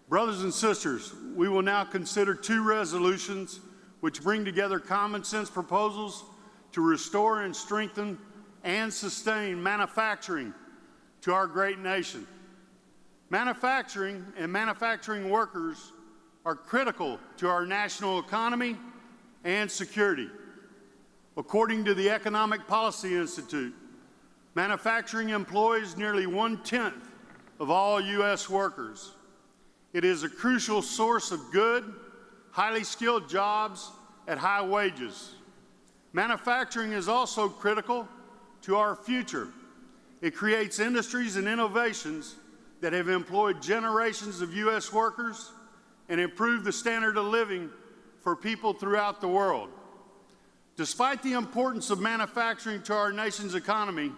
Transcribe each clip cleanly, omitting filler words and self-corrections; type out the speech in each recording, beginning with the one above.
Brothers and sisters, we will now consider two resolutions which bring together common sense proposals to restore and strengthen and sustain manufacturing to our great nation. Manufacturing and manufacturing workers are critical to our national economy and security. According to the Economic Policy Institute, manufacturing employs nearly 1/10 of all U.S. workers. It is a crucial source of good, highly skilled jobs at high wages. Manufacturing is also critical to our future. It creates industries and innovations that have employed generations of U.S. workers and improved the standard of living for people throughout the world. Despite the importance of manufacturing to our nation's economy,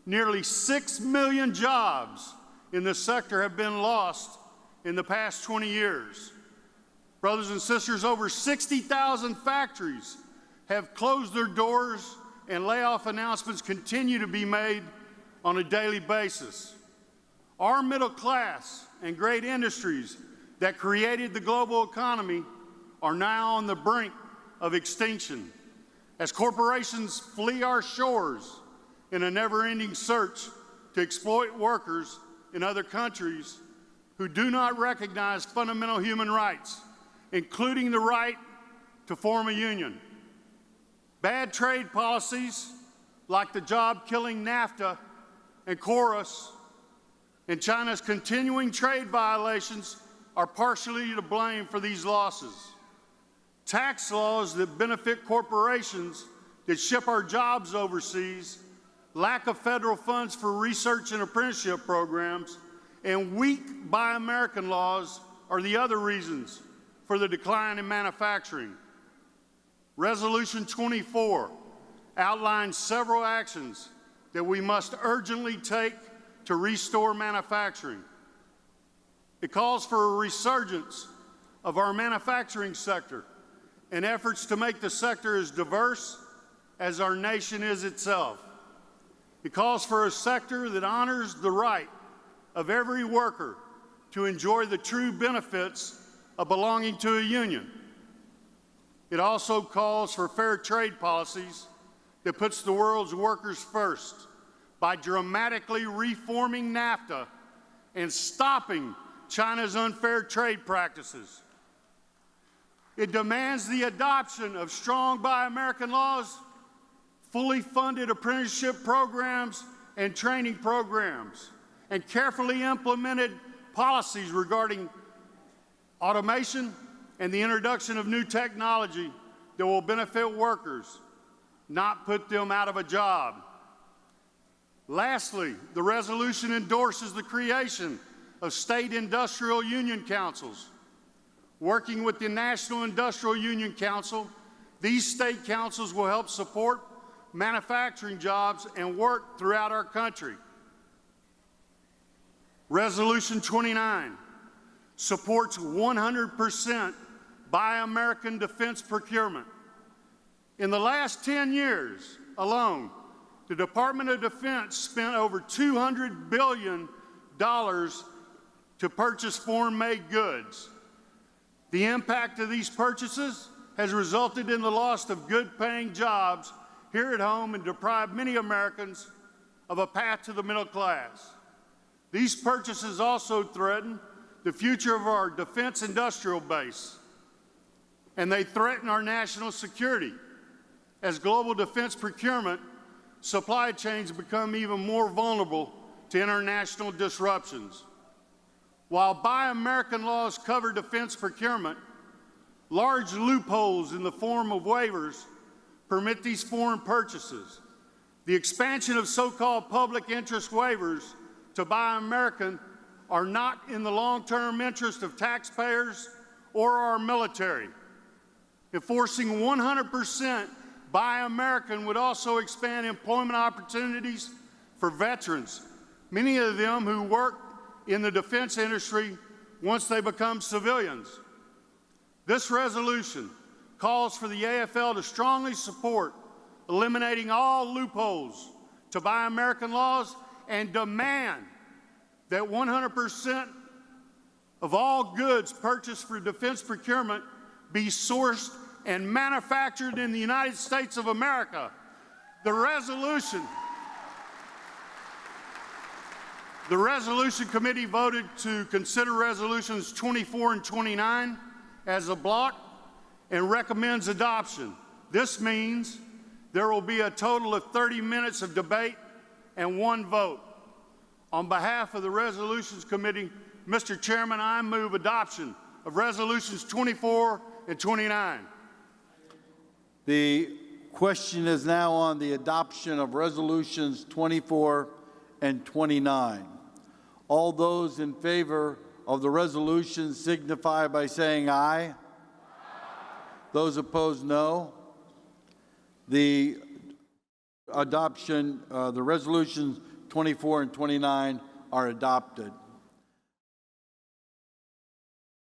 nearly 6 million jobs in this sector have been lost in the past 20 years. Brothers and sisters, over 60,000 factories have closed their doors, and layoff announcements continue to be made on a daily basis. Our middle class and great industries that created the global economy are now on the brink of extinction as corporations flee our shores in a never-ending search to exploit workers in other countries who do not recognize fundamental human rights, including the right to form a union. Bad trade policies like the job-killing NAFTA and chorus and China's continuing trade violations are partially to blame for these losses. Tax laws that benefit corporations that ship our jobs overseas, lack of federal funds for research and apprenticeship programs, and weak Buy American laws are the other reasons for the decline in manufacturing. Resolution 24 outlines several actions that we must urgently take to restore manufacturing. It calls for a resurgence of our manufacturing sector and efforts to make the sector as diverse as our nation is itself. It calls for a sector that honors the right of every worker to enjoy the true benefits of belonging to a union. It also calls for fair trade policies that puts the world's workers first by dramatically reforming NAFTA and stopping China's unfair trade practices. It demands the adoption of strong Buy American laws, fully funded apprenticeship programs and training programs, and carefully implemented policies regarding automation and the introduction of new technology that will benefit workers, not put them out of a job. Lastly, the resolution endorses the creation of state industrial union councils. Working with the National Industrial Union Council, these state councils will help support manufacturing jobs and work throughout our country. Resolution 29 supports 100% Buy American defense procurement. In the last 10 years alone, the Department of Defense spent over $200 billion to purchase foreign-made goods. The impact of these purchases has resulted in the loss of good-paying jobs here at home and deprived many Americans of a path to the middle class. These purchases also threaten the future of our defense industrial base, and they threaten our national security. As global defense procurement, supply chains become even more vulnerable to international disruptions. While Buy American laws cover defense procurement, large loopholes in the form of waivers permit these foreign purchases. The expansion of so-called public interest waivers to Buy American are not in the long-term interest of taxpayers or our military. Enforcing 100% Buy American would also expand employment opportunities for veterans, many of them who work in the defense industry once they become civilians. This resolution calls for the AFL to strongly support eliminating all loopholes to Buy American laws and demand that 100% of all goods purchased for defense procurement be sourced and manufactured in the United States of America. The resolution committee voted to consider resolutions 24 and 29 as a block and recommends adoption. This means there will be a total of 30 minutes of debate and one vote. On behalf of the Resolutions Committee, Mr. Chairman, I move adoption of resolutions 24 and 29. The question is now on the adoption of resolutions 24 and 29. All those in favor of the resolution signify by saying aye. Those opposed, no. The adoption, the resolutions 24 and 29 are adopted.